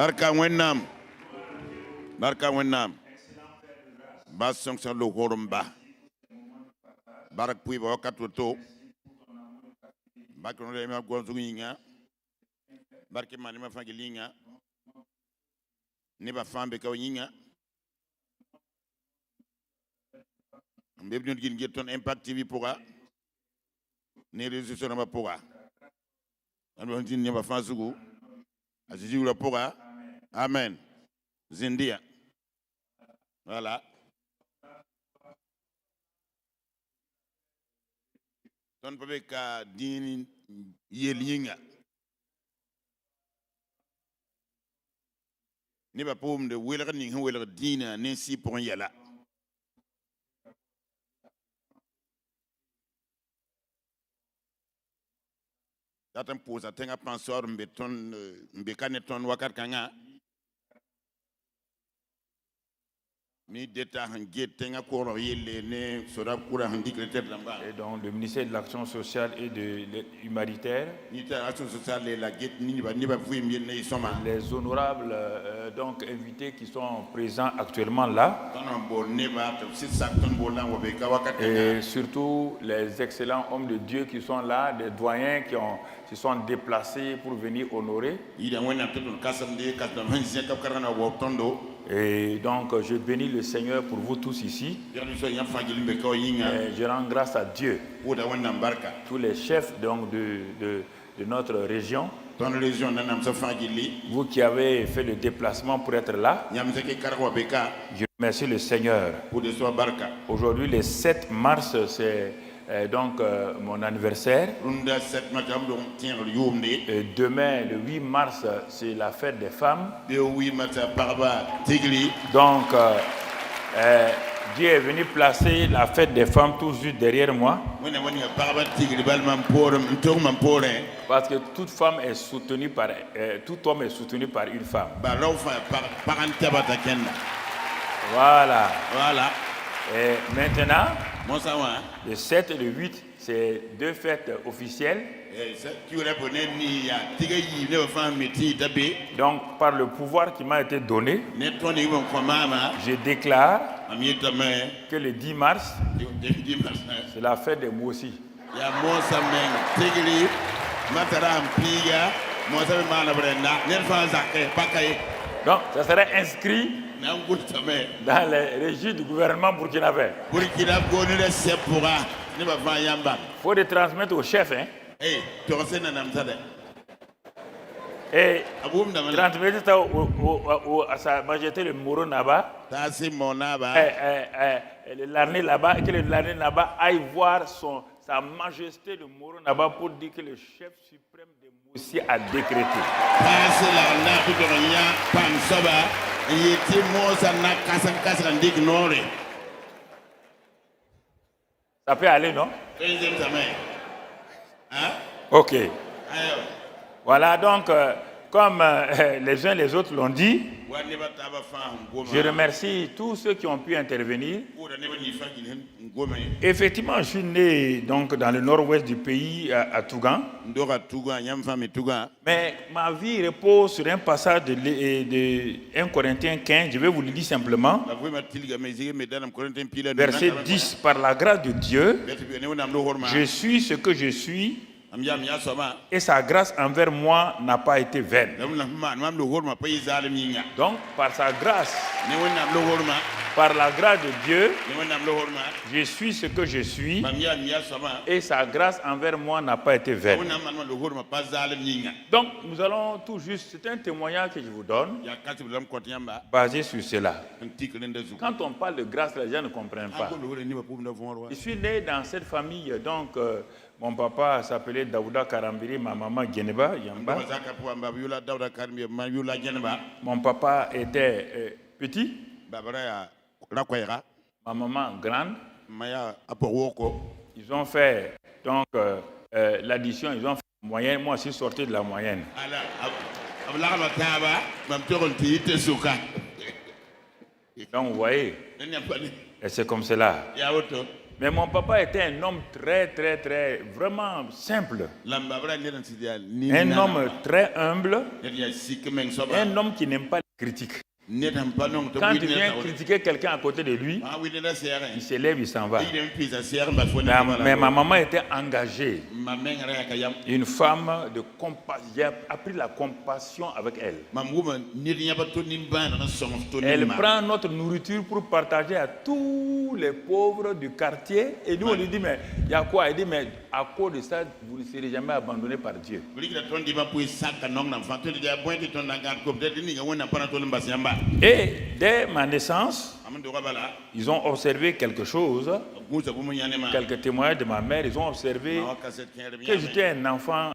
Barka Wenam. Barka Wenam. Basong sa Logorumba. Barak Pui Wakatuto. Bakon Rema Gonzuinga. Barke Manima Fagilinga. Neba Fambe Kawinga. Bienvenue qui est ton Impact TV pourra. Ne réseaux sur ma pourra. Alors on dit n'y a pas Fansugu. Azizi la pourra. Amen. Zindia. Voilà. Ton peut ka din yelinga. Ni ba pom de weler ni weler dina ne si pour yala. Datam posa tenga pensor mbeton mbekaneton wakat kanga. Et donc le ministère de l'Action sociale et de l'humanitaire, les honorables donc invités qui sont présents actuellement là, et surtout les excellents hommes de Dieu qui sont là, des doyens qui se sont déplacés pour venir honorer. Et donc je bénis le Seigneur pour vous tous ici. Et je rends grâce à Dieu. Tous les chefs donc de notre région. Vous qui avez fait le déplacement pour être là. Je remercie le Seigneur. Aujourd'hui le 7 mars c'est donc mon anniversaire. Et demain, le 8 mars, c'est la fête des femmes. Donc, Dieu est venu placer la fête des femmes tout juste derrière moi. Parce que toute femme est soutenue par, tout homme est soutenu par une femme. Voilà. Et maintenant, le 7 et le 8, c'est deux fêtes officielles. Donc, par le pouvoir qui m'a été donné, je déclare que le 10 mars, c'est la fête des Moussi. Donc, ça serait inscrit dans les régies du gouvernement burkinabé. Il faut les transmettre au chef. Hein? Et transmettre ça à sa majesté le Moro Naba. L'armée là-bas, et que l'armée là-bas aille voir sa majesté le Moro Naba pour dire que le chef suprême des Moussi a décrété. Ça peut aller, non? Ok. Voilà, donc, comme les uns et les autres l'ont dit, je remercie tous ceux qui ont pu intervenir. Effectivement, je suis né donc, dans le nord-ouest du pays, à Tougan. Mais ma vie repose sur un passage de 1 Corinthiens 15. Je vais vous le dire simplement. Verset 10. Par la grâce de Dieu, je suis ce que je suis. Et sa grâce envers moi n'a pas été vaine. Donc, par sa grâce, par la grâce de Dieu, je suis ce que je suis. Et sa grâce envers moi n'a pas été vaine. Donc, nous allons tout juste, c'est un témoignage que je vous donne, basé sur cela. Quand on parle de grâce, les gens ne comprennent pas. Je suis né dans cette famille, donc... mon papa s'appelait Daouda Karambiri, ma maman Geneba Yamba. Mon papa était petit, ma maman grande. Ils ont fait donc l'addition, ils ont fait la moyenne. Moi aussi sorti de la moyenne. Donc vous voyez, et c'est comme cela. Mais mon papa était un homme très, vraiment simple. Un homme très humble. Un homme qui n'aime pas les critiques. Quand tu viens critiquer quelqu'un à côté de lui, il se lève, il s'en va. Mais ma maman était engagée. Une femme de compassion. J'ai appris la compassion avec elle. Elle prend notre nourriture pour partager à tous les pauvres du quartier. Et nous, on lui dit, mais il y a quoi? Elle dit, mais à cause de ça, vous ne serez jamais abandonné par Dieu. Et dès ma naissance, ils ont observé quelque chose, quelques témoignages de ma mère. Ils ont observé que j'étais un enfant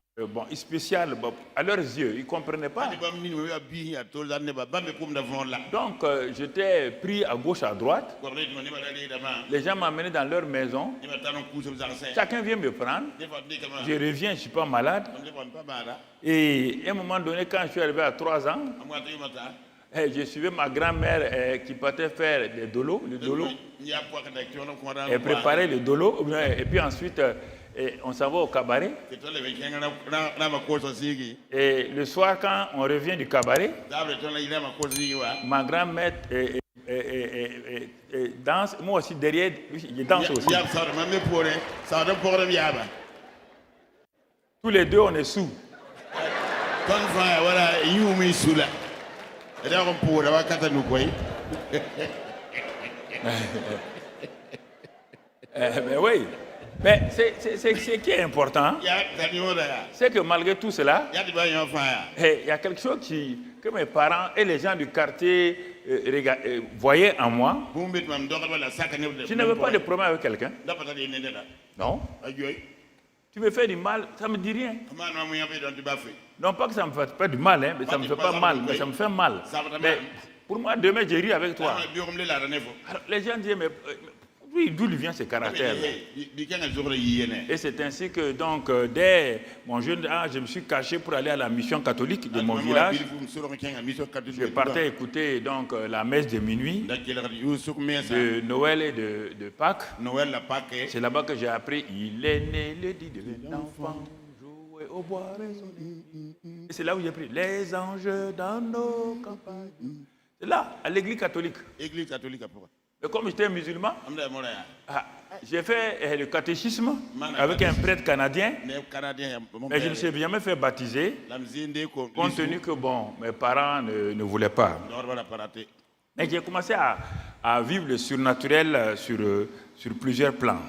spécial à leurs yeux. Ils ne comprenaient pas. Donc, j'étais pris à gauche, à droite. Les gens m'amenaient dans leur maison. Chacun vient me prendre. Je reviens, je ne suis pas malade. Et à un moment donné, quand je suis arrivé à 3 ans, je suivais ma grand-mère qui partait faire le dolo. Elle préparait le dolo. Et puis ensuite, on s'en va au cabaret. Et le soir, quand on revient du cabaret, ma grand-mère danse. Moi aussi, derrière, je danse aussi. Tous les deux, on est sous. Mais oui, mais ce qui est important, c'est que malgré tout cela, il y a quelque chose que mes parents et les gens du quartier voyaient en moi. Je n'avais pas de problème avec quelqu'un. Non. Tu me fais du mal, ça ne me dit rien. Non pas que ça ne me fait pas du mal, mais ça ne me fait pas mal, mais ça me fait mal. Mais pour moi, demain, j'ai ri avec toi. Alors, les gens disent, mais d'où lui vient ce caractère? Et c'est ainsi que, donc, dès mon jeune âge, je me suis caché pour aller à la mission catholique de mon village. Je partais écouter donc, la messe de minuit, de Noël et de Pâques. C'est là-bas que j'ai appris, il est né le dit de l'enfant. Au bois et c'est là où j'ai pris les anges dans nos campagnes. C'est là, à l'église catholique. Mais comme j'étais musulman, j'ai fait le catéchisme avec un prêtre canadien. Mais je ne me suis jamais fait baptiser, compte tenu que mes parents ne voulaient pas. Et j'ai commencé à vivre le surnaturel sur plusieurs plans.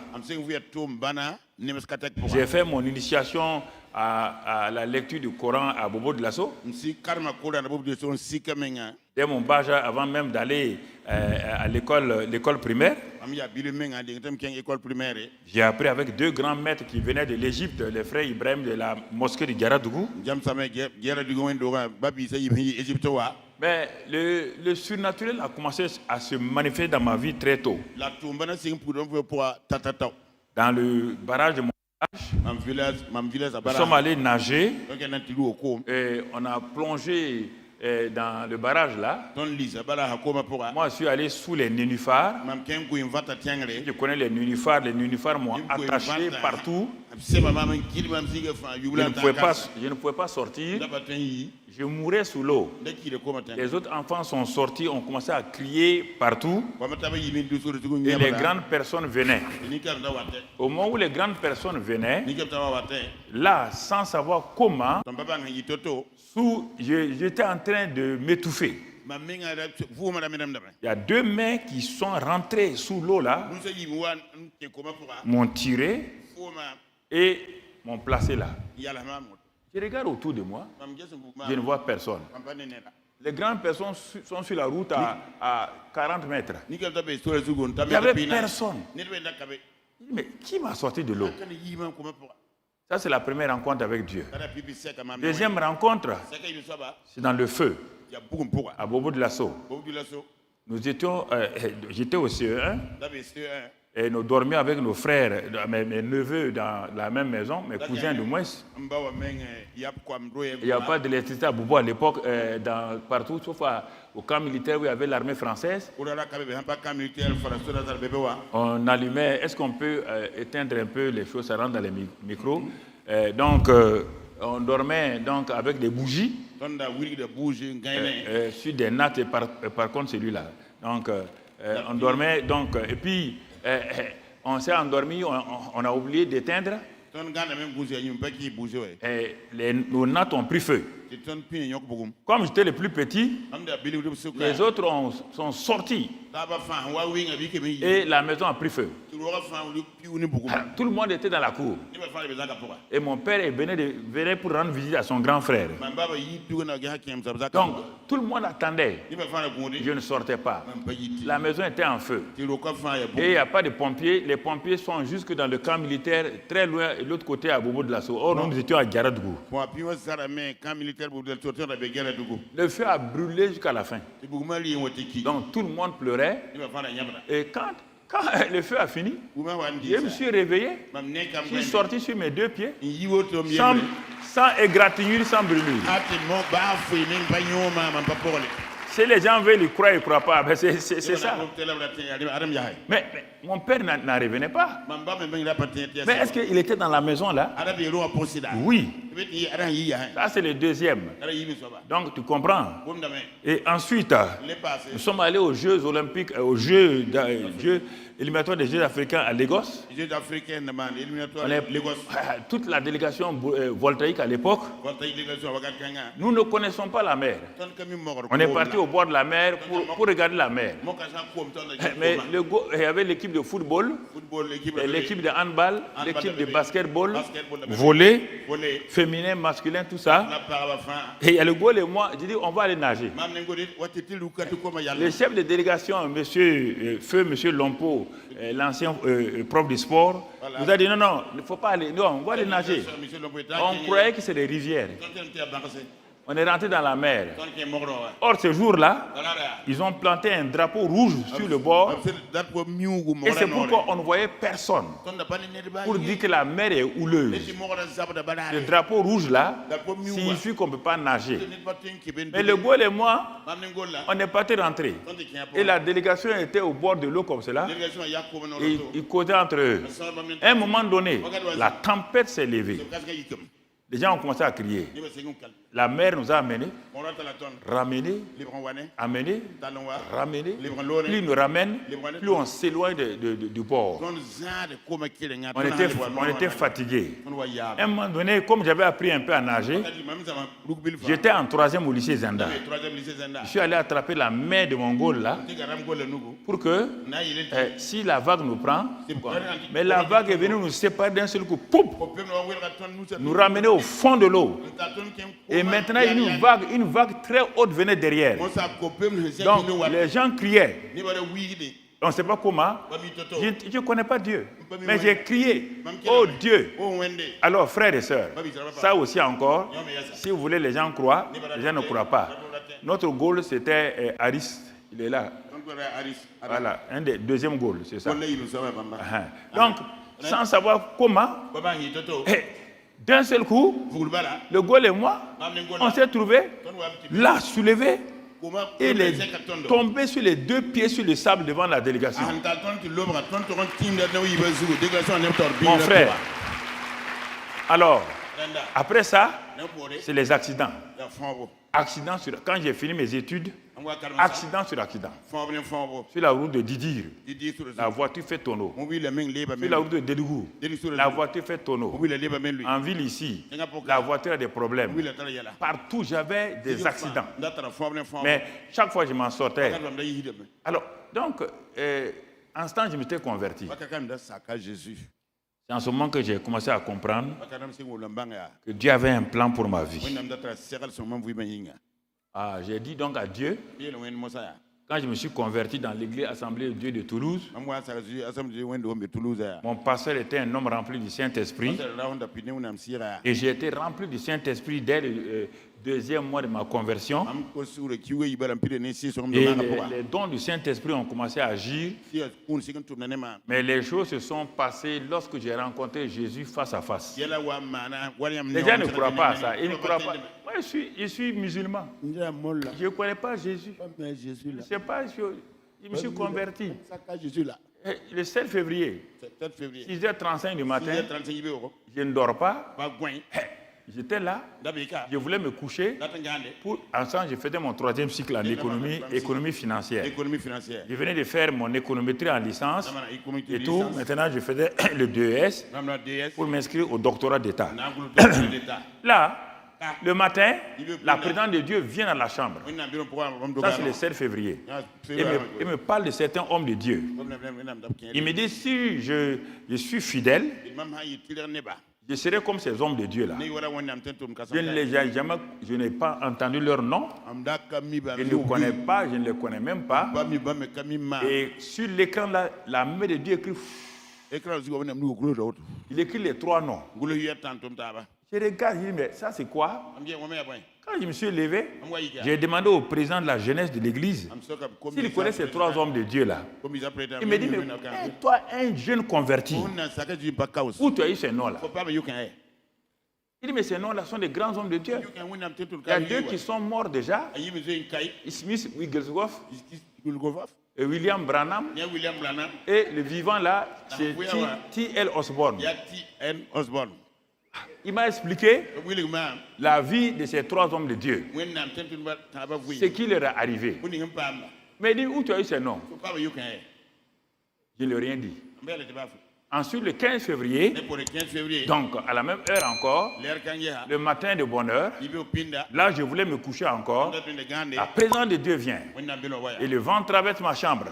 J'ai fait mon initiation à la lecture du Coran à Bobo de Lasso. Dès mon bas âge, avant même d'aller à l'école primaire, j'ai appris avec 2 grands maîtres qui venaient de l'Égypte, les frères Ibrahim de la mosquée de Diaradougou. Mais le surnaturel a commencé à se manifester dans ma vie très tôt. Dans le barrage de mon Nous sommes allés nager et on a plongé dans le barrage là. Moi, je suis allé sous les nénuphars. Je connais les nénuphars. Les nénuphars m'ont attaché partout. Je ne pouvais pas sortir. Je mourais sous l'eau. Les autres enfants sont sortis, ont commencé à crier partout. Et les grandes personnes venaient. Au moment où les grandes personnes venaient, là, sans savoir comment, j'étais en train de m'étouffer. Il y a 2 mains qui sont rentrées sous l'eau là, m'ont tiré et m'ont placé là. Je regarde autour de moi, je ne vois personne. Les grandes personnes sont sur la route à 40 mètres. Il n'y avait personne. Mais qui m'a sorti de l'eau? Ça, c'est la première rencontre avec Dieu. Deuxième rencontre, c'est dans le feu, à Bobo de Lasso. J'étais au CE1. Et nous dormions avec nos frères, mes neveux dans la même maison, mes cousins de moins. Il n'y a pas d'électricité à Bobo à l'époque, partout, sauf au camp militaire où il y avait l'armée française. On allumait, est-ce qu'on peut éteindre un peu les choses, ça rentre dans les micros. Donc, on dormait donc, avec des bougies sur des nattes, et par contre celui-là. Donc, on dormait, donc, et puis, on s'est endormi, on a oublié d'éteindre. Et nos nattes ont pris feu. Comme j'étais le plus petit, les autres sont sortis. Et la maison a pris feu. Tout le monde était dans la cour. Et mon père venait pour rendre visite à son grand frère. Donc, tout le monde attendait. Je ne sortais pas. La maison était en feu. Et il n'y a pas de pompiers. Les pompiers sont jusque dans le camp militaire, très loin, de l'autre côté à Bobo de Lasso. Or, nous étions à Garadgourou. Le feu a brûlé jusqu'à la fin. Donc, tout le monde pleurait. Et quand le feu a fini, je me suis réveillé, je suis sorti sur mes 2 pieds, sans égratignure, sans brûlure. Si les gens veulent y croire, ils ne croient pas. C'est ça. Mais mon père n'en revenait pas. Mais est-ce qu'il était dans la maison là? Oui. Ça, c'est le deuxième. Donc, tu comprends. Et ensuite, nous sommes allés aux Jeux olympiques, aux Jeux éliminatoires des Jeux africains à Lagos. Toute la délégation voltaïque à l'époque. Nous ne connaissons pas la mer. On est parti au bord de la mer pour regarder la mer. Mais il y avait l'équipe de football, l'équipe de handball, l'équipe de basketball, volley, féminin, masculin, tout ça. Et il y a le goal et moi, j'ai dit on va aller nager. Le chef de délégation, Monsieur Lompo, l'ancien prof de sport, nous a dit non, il ne faut pas aller, non, on va aller nager. On croyait que c'est des rivières. On est rentré dans la mer. Or, ce jour-là, ils ont planté un drapeau rouge sur le bord. Et c'est pourquoi on ne voyait personne. Pour dire que la mer est houleuse. Le drapeau rouge-là signifie qu'on ne peut pas nager. Mais le Gaulle et moi, on n'est pas rentrés. Et la délégation était au bord de l'eau comme cela. Et ils causaient entre eux. À un moment donné, la tempête s'est levée. Les gens ont commencé à crier. La mer nous a amenés, ramenés, amenés, ramenés. Plus ils nous ramènent, plus on s'éloigne du bord. On était fatigués. À un moment donné, comme j'avais appris un peu à nager, j'étais en 3e au lycée Zenda. Je suis allé attraper la main de mon Gaulle là, pour que si la vague nous prend, mais la vague est venue nous séparer d'un seul coup, poup, nous ramener au fond de l'eau. Et maintenant, une vague très haute venait derrière. Donc, les gens criaient. On ne sait pas comment. Je ne connais pas Dieu. Mais j'ai crié, oh Dieu. Alors, frères et sœurs, ça aussi encore, si vous voulez, les gens croient, les gens ne croient pas. Notre goal, c'était Aris. Il est là. Voilà, un des deuxièmes goals, c'est ça. Donc, sans savoir comment. D'un seul coup, le Gaulle et moi, on s'est trouvés là, soulevés, et il est tombé sur les 2 pieds sur le sable devant la délégation. Mon frère, alors, après ça, c'est les accidents. Accident sur, quand j'ai fini mes études, accident sur accident. Sur la route de Didir, la voiture fait tonneau. Sur la route de Dédougou, la voiture fait tonneau. En ville ici, la voiture a des problèmes. Partout, j'avais des accidents. Mais chaque fois, je m'en sortais. Alors, donc, en ce temps, je m'étais converti. C'est en ce moment que j'ai commencé à comprendre que Dieu avait un plan pour ma vie. Ah, j'ai dit donc à Dieu, quand je me suis converti dans l'église Assemblée de Dieu de Toulouse, mon pasteur était un homme rempli du Saint-Esprit et j'ai été rempli du Saint-Esprit dès le 2e mois de ma conversion. Et les dons du Saint-Esprit ont commencé à agir. Mais les choses se sont passées lorsque j'ai rencontré Jésus face à face. Les gens ne croient pas à ça. Ils ne croient pas. Moi, je suis musulman. Je ne connais pas Jésus. Je ne sais pas, je me suis converti. Le 7 février, 6h35 du matin, je ne dors pas. J'étais là, je voulais me coucher. Ensemble, je faisais mon 3e cycle en économie financière. Je venais de faire mon économétrie en licence et tout. Maintenant, je faisais le DES pour m'inscrire au doctorat d'État. Là, le matin, la présidente de Dieu vient dans la chambre. Ça, c'est le 7 février. Il me parle de certains hommes de Dieu. Il me dit, si je suis fidèle, je serai comme ces hommes de Dieu là. Je n'ai pas entendu leur nom. Je ne les connais pas, je ne les connais même pas. Et sur l'écran là, la main de Dieu écrit. Il écrit les 3 noms. Je regarde, je dis, mais ça c'est quoi? Quand je me suis levé, j'ai demandé au président de la jeunesse de l'église s'il connaît ces 3 hommes de Dieu là. Il me dit, mais toi, un jeune converti, où tu as eu ces noms là? Il dit, mais ces noms-là sont des grands hommes de Dieu. Il y a 2 qui sont morts déjà. Smith Wigglesworth et William Branham. Et le vivant là, c'est T.L. Osborne. Il m'a expliqué la vie de ces 3 hommes de Dieu. Ce qui leur est arrivé. Mais il dit, où tu as eu ces noms? Je ne lui ai rien dit. Ensuite, le 15 février, donc à la même heure encore, le matin de bonne heure, là je voulais me coucher encore, la présence de Dieu vient. Et le vent traverse ma chambre.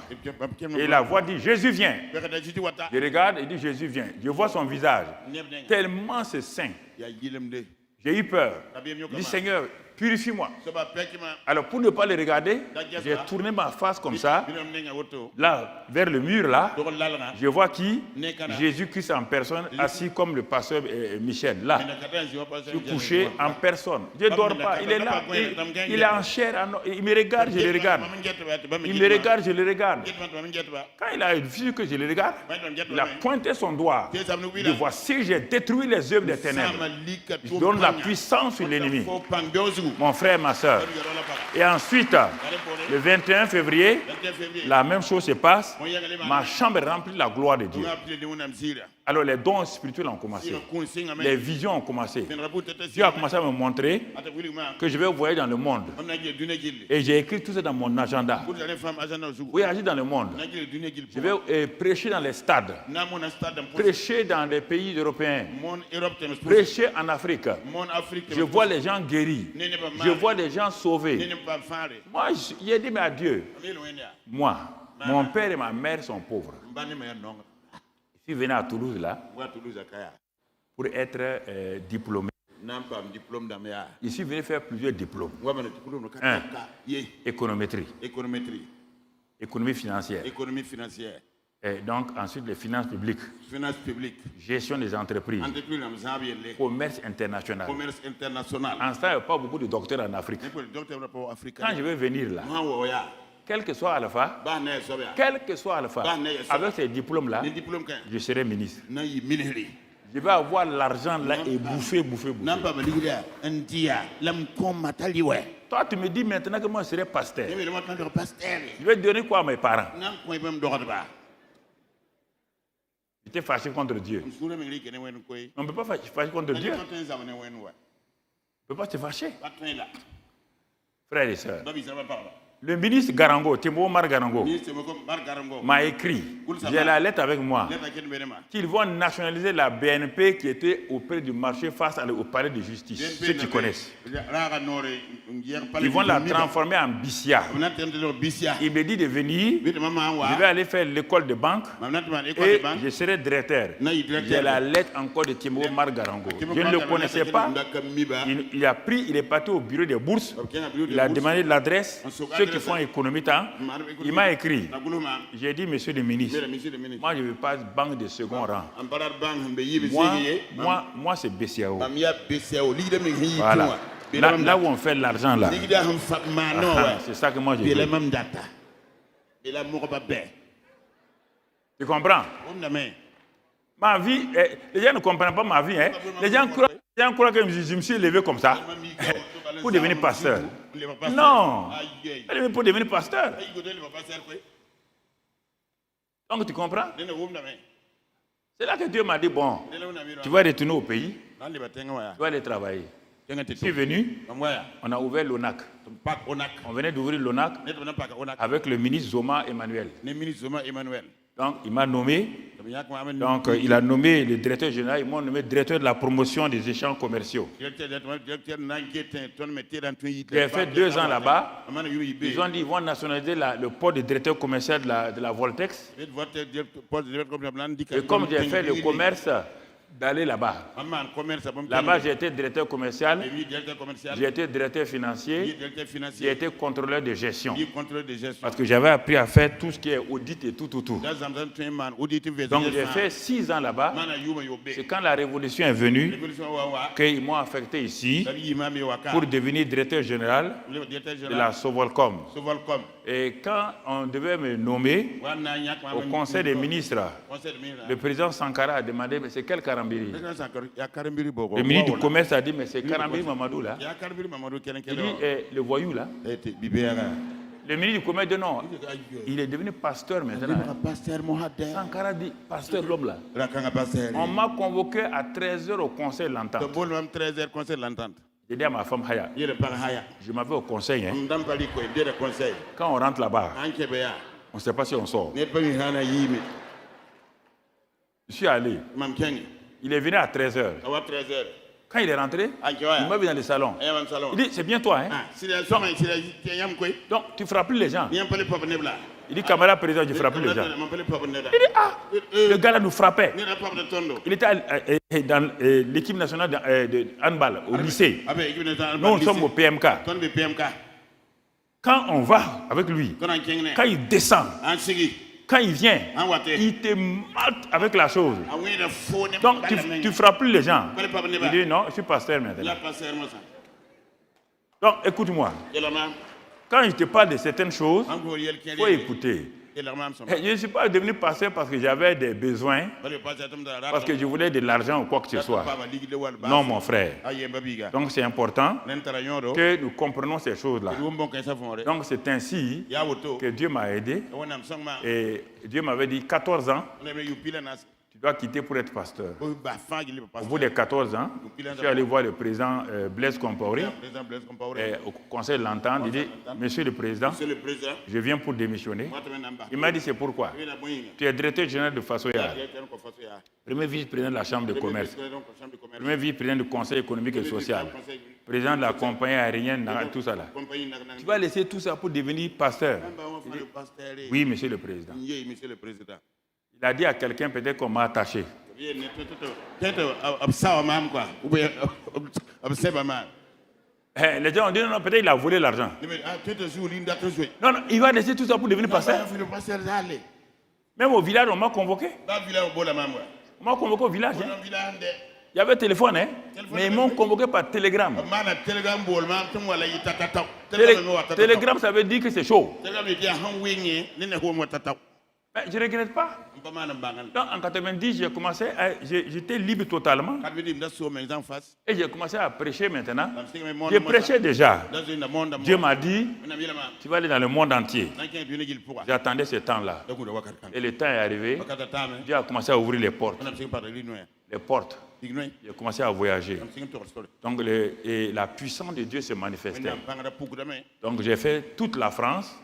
Et la voix dit, Jésus vient. Je regarde et dit, Jésus vient. Je vois son visage. Tellement c'est saint. J'ai eu peur. Je dis, Seigneur, purifie-moi. Alors pour ne pas le regarder, j'ai tourné ma face comme ça, là, vers le mur là. Je vois qui? Jésus-Christ en personne, assis comme le pasteur Michel, là. Je suis couché en personne. Je ne dors pas, il est là, il est en chair, il me regarde, je le regarde. Il me regarde, je le regarde. Quand il a vu que je le regarde, il a pointé son doigt. Il dit, voici, j'ai détruit les œuvres des ténèbres. Je donne la puissance sur l'ennemi. Mon frère, ma soeur. Et ensuite, le 21 février, la même chose se passe. Ma chambre est remplie de la gloire de Dieu. Alors les dons spirituels ont commencé. Les visions ont commencé. Dieu a commencé à me montrer que je vais voyager dans le monde. Et j'ai écrit tout ça dans mon agenda. Voyager dans le monde. Je vais prêcher dans les stades. Prêcher dans les pays européens. Prêcher en Afrique. Je vois les gens guéris. Je vois les gens sauvés. Moi, j'ai dit mais à Dieu, moi, mon père et ma mère sont pauvres. Je suis venu à Toulouse là pour être diplômé. Je suis venu faire plusieurs diplômes. 1. Économétrie. Économie financière. Et donc ensuite les finances publiques. Gestion des entreprises. Commerce international. En ce temps, il n'y a pas beaucoup de docteurs en Afrique. Quand je vais venir là, quel que soit Alpha, avec ces diplômes-là, je serai ministre. Je vais avoir l'argent là et bouffer. Toi, tu me dis maintenant que moi je serai pasteur. Je vais donner quoi à mes parents? J'étais fâché contre Dieu. On ne peut pas fâcher contre Dieu. On ne peut pas se fâcher. Frères et sœurs, le ministre Garango, Timbo Omar Garango, m'a écrit, j'ai la lettre avec moi, qu'ils vont nationaliser la BNP qui était auprès du marché face au palais de justice, ceux qui connaissent. Ils vont la transformer en Bissia. Il me dit de venir, je vais aller faire l'école de banque et je serai directeur. J'ai la lettre encore de Timbo Omar Garango. Je ne le connaissais pas. Il est parti au bureau des bourses, il a demandé l'adresse. Ceux qui font économie, il m'a écrit. J'ai dit, monsieur le ministre, moi je ne veux pas banque de second rang. Moi c'est BCAO. Voilà. Là où on fait l'argent là. C'est ça que moi je veux. Tu comprends? Ma vie, les gens ne comprennent pas ma vie. Hein? Les gens croient que je me suis levé comme ça pour devenir pasteur. Non, pour devenir pasteur. Donc tu comprends? C'est là que Dieu m'a dit, bon, tu vas retourner au pays, tu vas aller travailler. Je suis venu, on a ouvert l'ONAC. On venait d'ouvrir l'ONAC avec le ministre Zoma Emmanuel. Donc, il m'a nommé, il a nommé le directeur général, ils m'ont nommé directeur de la promotion des échanges commerciaux. J'ai fait 2 ans là-bas. Ils ont dit qu'ils vont nationaliser le poste de directeur commercial de la Voltex. Et comme j'ai fait le commerce, d'aller là-bas. Là-bas, j'ai été directeur commercial, j'ai été directeur financier, j'ai été contrôleur de gestion. Parce que j'avais appris à faire tout ce qui est audit et tout. Donc, j'ai fait 6 ans là-bas. C'est quand la révolution est venue qu'ils m'ont affecté ici pour devenir directeur général de la Sovolcom. Et quand on devait me nommer au Conseil des ministres, le président Sankara a demandé, mais c'est quel Karambiri? Le ministre du Commerce a dit, mais c'est Karambiri Mamadou là. Il dit, le voyou là. Le ministre du Commerce dit non, il est devenu pasteur maintenant. Sankara dit, pasteur l'homme là. On m'a convoqué à 13h au Conseil de l'Entente. J'ai dit à ma femme Haya, je m'avais au conseil. Hein. Quand on rentre là-bas, on ne sait pas si on sort. Je suis allé. Il est venu à 13h. Quand il est rentré, il m'a vu dans le salon. Il dit, c'est bien toi. Hein? Donc, tu ne frappes plus les gens. Il dit, camarade président, je ne frappe plus les gens. Il dit, ah, le gars là nous frappait. Il était dans l'équipe nationale de handball au lycée. Nous sommes au PMK. Quand on va avec lui, quand il descend, quand il vient, il te mate avec la chose. Donc tu ne frappes plus les gens. Il dit non, je suis pasteur maintenant. Donc écoute-moi. Quand je te parle de certaines choses, il faut écouter. Je ne suis pas devenu pasteur parce que j'avais des besoins, parce que je voulais de l'argent ou quoi que ce soit. Non, mon frère. Donc c'est important que nous comprenions ces choses-là. Donc c'est ainsi que Dieu m'a aidé. Et Dieu m'avait dit 14 ans. Tu dois quitter pour être pasteur. Au bout de 14 ans, je suis allé voir le président Blaise Compaoré au Conseil de l'Entente. Il dit, Monsieur le Président, je viens pour démissionner. Il m'a dit, c'est pourquoi? Tu es directeur général de Fasoya, premier vice-président de la Chambre de commerce, premier vice-président du Conseil économique et social, président de la compagnie aérienne, tout ça là. Tu vas laisser tout ça pour devenir pasteur? Oui, Monsieur le Président. Il a dit à quelqu'un, peut-être qu'on m'a attaché. Les gens ont dit non, peut-être il a volé l'argent. Non, il va laisser tout ça pour devenir pasteur. Même au village, on m'a convoqué. On m'a convoqué au village. Hein. Il y avait téléphone, hein? Mais ils m'ont convoqué par télégramme. Télégramme, ça veut dire que c'est chaud. Mais je ne regrette pas. Donc, en 90, j'étais libre totalement. Et j'ai commencé à prêcher maintenant. Je prêchais déjà. Dieu m'a dit, tu vas aller dans le monde entier. J'attendais ce temps-là. Et le temps est arrivé. Dieu a commencé à ouvrir les portes. Les portes. J'ai commencé à voyager. Donc la puissance de Dieu se manifestait. Donc j'ai fait toute la France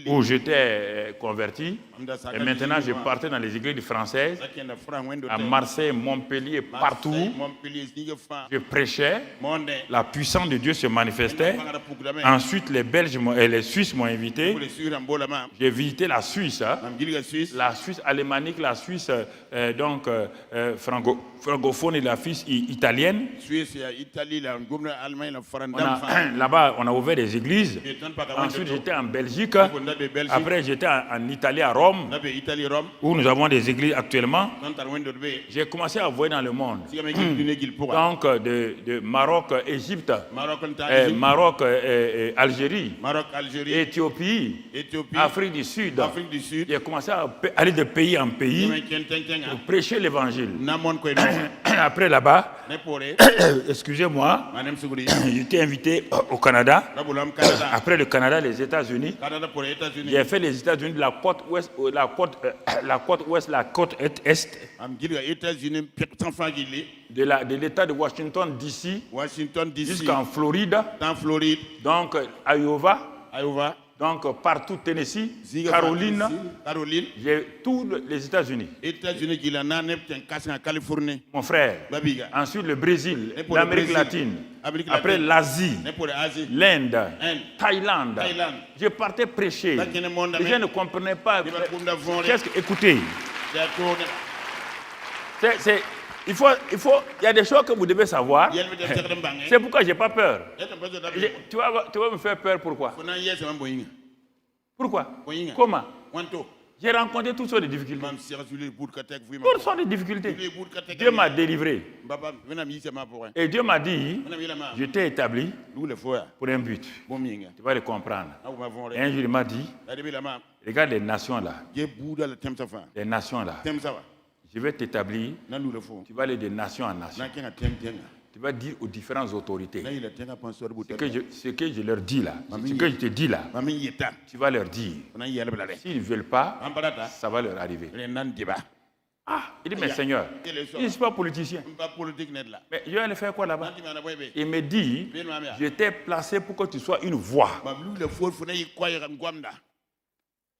où j'étais converti. Et maintenant je partais dans les églises françaises, à Marseille, Montpellier, partout. Je prêchais. La puissance de Dieu se manifestait. Ensuite les Belges et les Suisses m'ont invité. J'ai visité la Suisse. La Suisse alémanique, la Suisse francophone et la Suisse italienne. Là-bas, on a ouvert des églises. Ensuite, j'étais en Belgique. Après, j'étais en Italie, à Rome, où nous avons des églises actuellement. J'ai commencé à voyager dans le monde. Donc, de Maroc, Égypte, Maroc, Algérie, Éthiopie, Afrique du Sud. J'ai commencé à aller de pays en pays pour prêcher l'évangile. Après là-bas, excusez-moi, j'étais invité au Canada. Après le Canada, les États-Unis. J'ai fait les États-Unis de la côte ouest, la côte est, de l'État de Washington DC, jusqu'en Floride, donc Iowa. Donc partout, Tennessee, Caroline, j'ai tous les États-Unis. Mon frère. Ensuite le Brésil, l'Amérique latine. Après l'Asie, l'Inde, Thaïlande. Je partais prêcher. Les gens ne comprenaient pas. Qu'est-ce que, écoutez. Il y a des choses que vous devez savoir. C'est pourquoi je n'ai pas peur. Tu vas me faire peur, pourquoi? Pourquoi? Comment? J'ai rencontré toutes sortes de difficultés. Toutes sortes de difficultés. Dieu m'a délivré. Et Dieu m'a dit, je t'ai établi pour un but. Tu vas le comprendre. Et un jour, il m'a dit, regarde les nations là. Les nations là. Je vais t'établir, tu vas aller de nation en nation. Tu vas dire aux différentes autorités ce que je leur dis là, ce que je te dis là, tu vas leur dire. S'ils ne veulent pas, ça va leur arriver. Il dit, mais Seigneur, je ne suis pas politicien. Mais je vais aller faire quoi là-bas? Il me dit, je t'ai placé pour que tu sois une voix.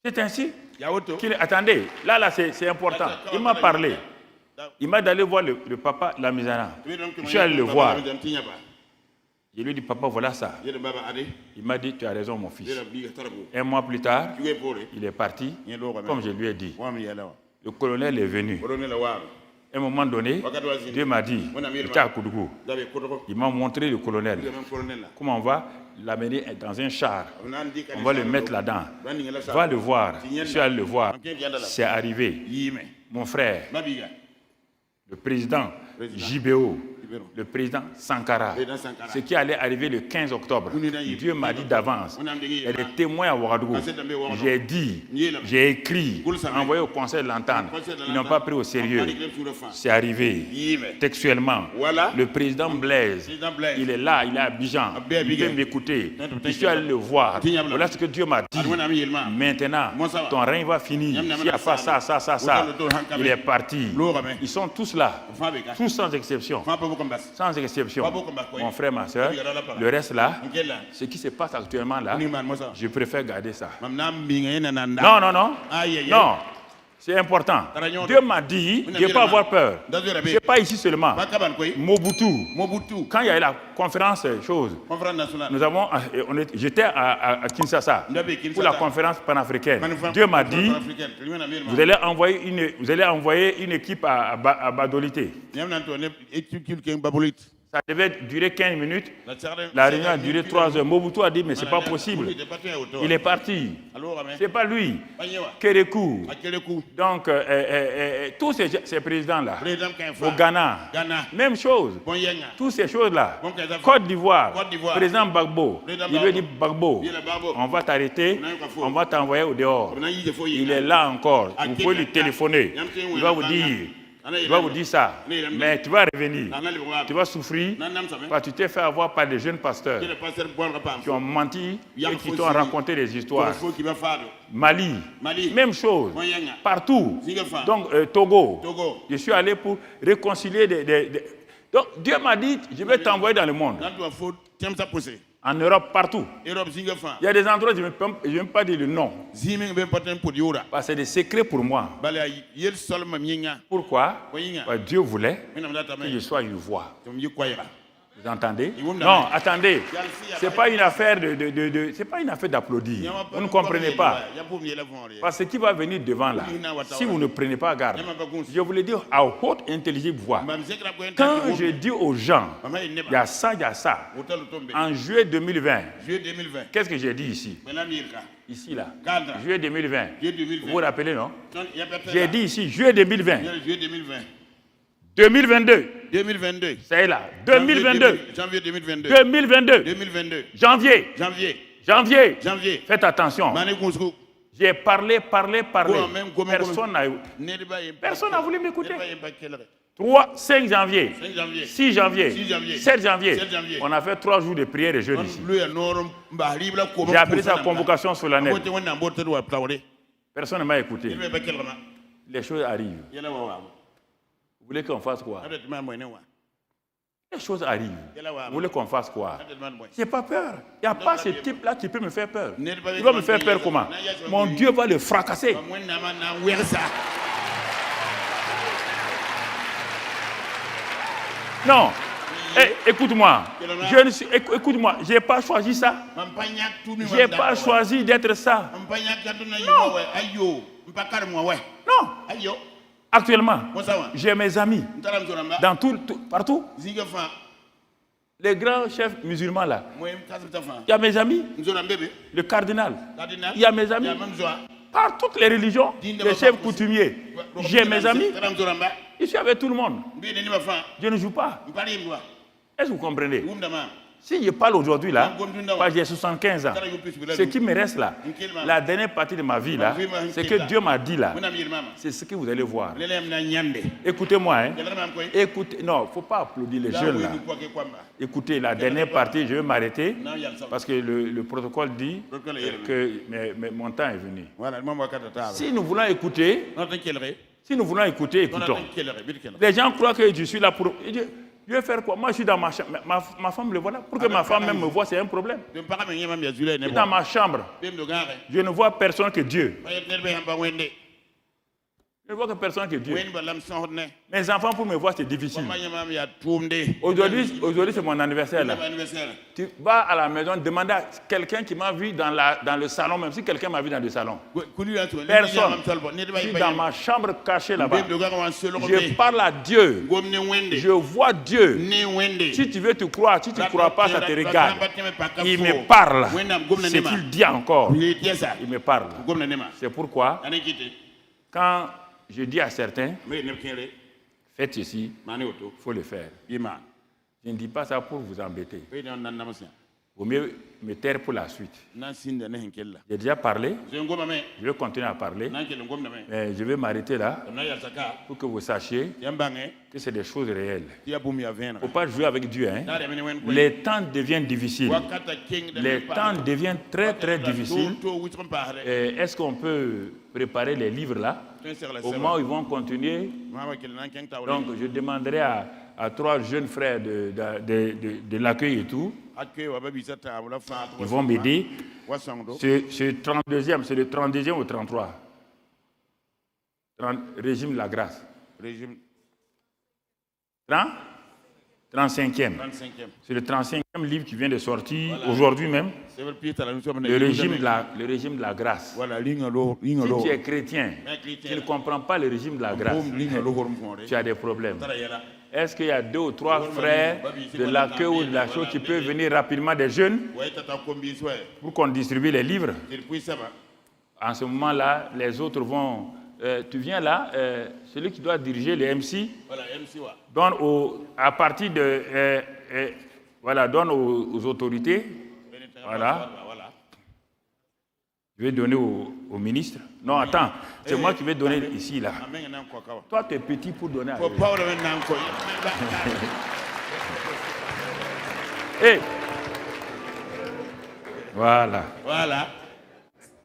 C'est ainsi attendez, là c'est important. Il m'a parlé. Il m'a d'aller voir le papa Lamizana. Je suis allé le voir. Je lui ai dit, papa, voilà ça. Il m'a dit, tu as raison, mon fils. Un mois plus tard, il est parti, comme je lui ai dit. Le colonel est venu. À un moment donné, Dieu m'a dit, j'étais à Koudougou. Il m'a montré le colonel. Comment on va l'amener dans un char. On va le mettre là-dedans. Va le voir. Je suis allé le voir. C'est arrivé. Mon frère, le président JBO, le président Sankara, ce qui allait arriver le 15 octobre. Dieu m'a dit d'avance. Il y a des témoins à Ouagadougou. J'ai dit, j'ai écrit, envoyé au conseil de l'entente. Ils n'ont pas pris au sérieux. C'est arrivé textuellement. Le président Blaise, il est là, il est à Abidjan. Il peut m'écouter. Je suis allé le voir. Voilà ce que Dieu m'a dit. Maintenant, ton règne va finir. S'il n'y a pas ça, il est parti. Ils sont tous là, tous sans exception. Sans exception. Mon frère, ma soeur, le reste là, ce qui se passe actuellement là, je préfère garder ça. Non. C'est important. Dieu m'a dit de ne pas avoir peur. Ce n'est pas ici seulement. Mobutu. Quand il y a eu la conférence j'étais à Kinshasa pour la conférence panafricaine. Dieu m'a dit, vous allez envoyer une équipe à Badolité. Ça devait durer 15 minutes. La réunion a duré 3 heures. Mobutu a dit, mais ce n'est pas possible. Il est parti. Ce n'est pas lui. Kérékou. Donc, tous ces présidents-là, au Ghana, même chose. Toutes ces choses-là. Côte d'Ivoire, président Gbagbo, il veut dire Gbagbo, on va t'arrêter, on va t'envoyer au dehors. Il est là encore. Vous pouvez lui téléphoner. Il va vous dire ça, mais tu vas revenir, tu vas souffrir parce que tu t'es fait avoir par des jeunes pasteurs qui ont menti et qui t'ont raconté des histoires. Mali, même chose, partout. Donc Togo, je suis allé pour réconcilier Donc Dieu m'a dit, je vais t'envoyer dans le monde. En Europe, partout. Il y a des endroits où je ne vais même pas dire le nom. Parce que c'est des secrets pour moi. Pourquoi? Parce que Dieu voulait que je sois une voix. Vous entendez? Non, attendez. Ce n'est pas une affaire c'est pas une affaire d'applaudir. Vous ne comprenez pas. Parce que qui va venir devant là, si vous ne prenez pas garde, je vous le dis à haute intelligible voix. Quand je dis aux gens, il y a ça, en juillet 2020, qu'est-ce que j'ai dit ici? Ici, là. Juillet 2020. Vous vous rappelez, non? J'ai dit ici, juillet 2020. 2022. C'est là. 2022. Janvier 2022. 2022. Janvier. Faites attention. J'ai parlé. Personne n'a voulu m'écouter. 5 janvier, 6 janvier, 7 janvier. On a fait 3 jours de prière et jeûne ici. J'ai appelé ça convocation solennelle. Personne ne m'a écouté. Les choses arrivent. Vous voulez qu'on fasse quoi? Les choses arrivent. Vous voulez qu'on fasse quoi? Je n'ai pas peur. Il n'y a pas ce type-là qui peut me faire peur. Il va me faire peur comment? Mon Dieu va le fracasser. Non. Écoute-moi. Écoute-moi. Je n'ai pas choisi ça. Je n'ai pas choisi d'être ça. Non. Actuellement, j'ai mes amis dans partout. Les grands chefs musulmans là. Il y a mes amis. Le cardinal. Il y a mes amis. Par toutes les religions, les chefs coutumiers. J'ai mes amis. Je suis avec tout le monde. Je ne joue pas. Est-ce que vous comprenez? Si je parle aujourd'hui là, j'ai 75 ans, ce qui me reste là, la dernière partie de ma vie là, c'est que Dieu m'a dit là, c'est ce que vous allez voir. Écoutez-moi, hein. Écoutez, non, il ne faut pas applaudir les jeunes là. Écoutez, la dernière partie, je vais m'arrêter parce que le protocole dit que mon temps est venu. Si nous voulons écouter, écoutons. Les gens croient que je suis là pour... Je vais faire quoi? Moi, je suis dans ma chambre. Ma femme le voit là. Pour que ma femme même me voit, c'est un problème. Je suis dans ma chambre. Je ne vois personne que Dieu. Je ne vois que personne que Dieu. Mes enfants, pour me voir, c'est difficile. Aujourd'hui, c'est mon anniversaire. Là. Tu vas à la maison, demande à quelqu'un qui m'a vu dans le salon, même si quelqu'un m'a vu dans le salon. Personne. Je suis dans ma chambre cachée là-bas. Je parle à Dieu. Je vois Dieu. Si tu veux te croire, si tu ne crois pas, ça te regarde. Il me parle. Ce qu'il dit encore, il me parle. C'est pourquoi, quand je dis à certains, faites ceci, il faut le faire. Je ne dis pas ça pour vous embêter. Vaut mieux me taire pour la suite. J'ai déjà parlé, je vais continuer à parler, mais je vais m'arrêter là pour que vous sachiez que c'est des choses réelles. Il ne faut pas jouer avec Dieu. Hein. Les temps deviennent difficiles. Les temps deviennent très très difficiles. Est-ce qu'on peut préparer les livres là? Au moment où ils vont continuer, donc je demanderai à 3 jeunes frères de l'accueil et tout. Ils vont m'aider. C'est le 32e ou 33. Régime de la grâce. 35e. C'est le 35e livre qui vient de sortir aujourd'hui même. Le régime de la grâce. Si tu es chrétien, tu ne comprends pas le régime de la grâce. Tu as des problèmes. est-ce qu'il y a 2 ou 3 frères de la queue ou de la chose qui peuvent venir rapidement des jeunes pour qu'on distribue les livres? En ce moment-là, les autres vont... tu viens là, celui qui doit diriger les MC, donne à partir de... voilà, donne aux autorités. Voilà. Je vais donner au ministre. Non, attends, c'est moi qui vais donner ici, là. Toi, tu es petit pour donner à lui. Hey. Voilà.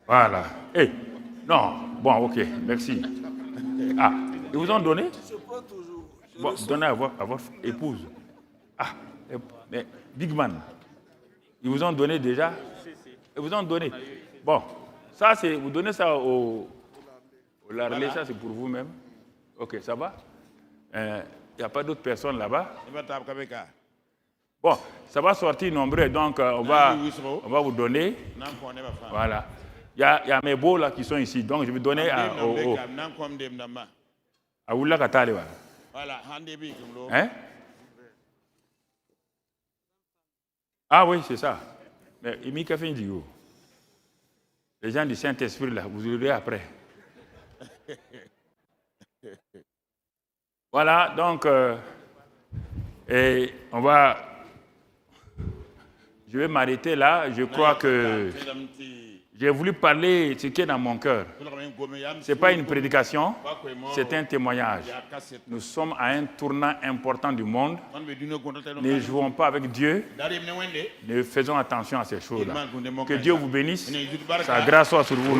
Voilà. Hey. Non, bon, ok, merci. Ah, ils vous ont donné? Bon, donnez à votre épouse. Ah, mais Big Man, ils vous ont donné déjà? Ils vous ont donné. Bon, ça, c'est, vous donnez ça au Larlé, ça, c'est pour vous-même. Ok, ça va? Il n'y a pas d'autres personnes là-bas? Bon, ça va sortir nombreux, donc on va vous donner. Voilà. Il y a mes beaux là qui sont ici, donc je vais donner à Oula Katale. Hein? Ah oui, c'est ça. Mais Imi Kafendigo. Les gens du Saint-Esprit là, vous verrez après. Voilà, donc et je vais m'arrêter là. Je crois que j'ai voulu parler ce qui est dans mon cœur. Ce n'est pas une prédication, c'est un témoignage. Nous sommes à un tournant important du monde. Ne jouons pas avec Dieu. Ne faisons attention à ces choses-là. Que Dieu vous bénisse. Sa grâce soit sur vous.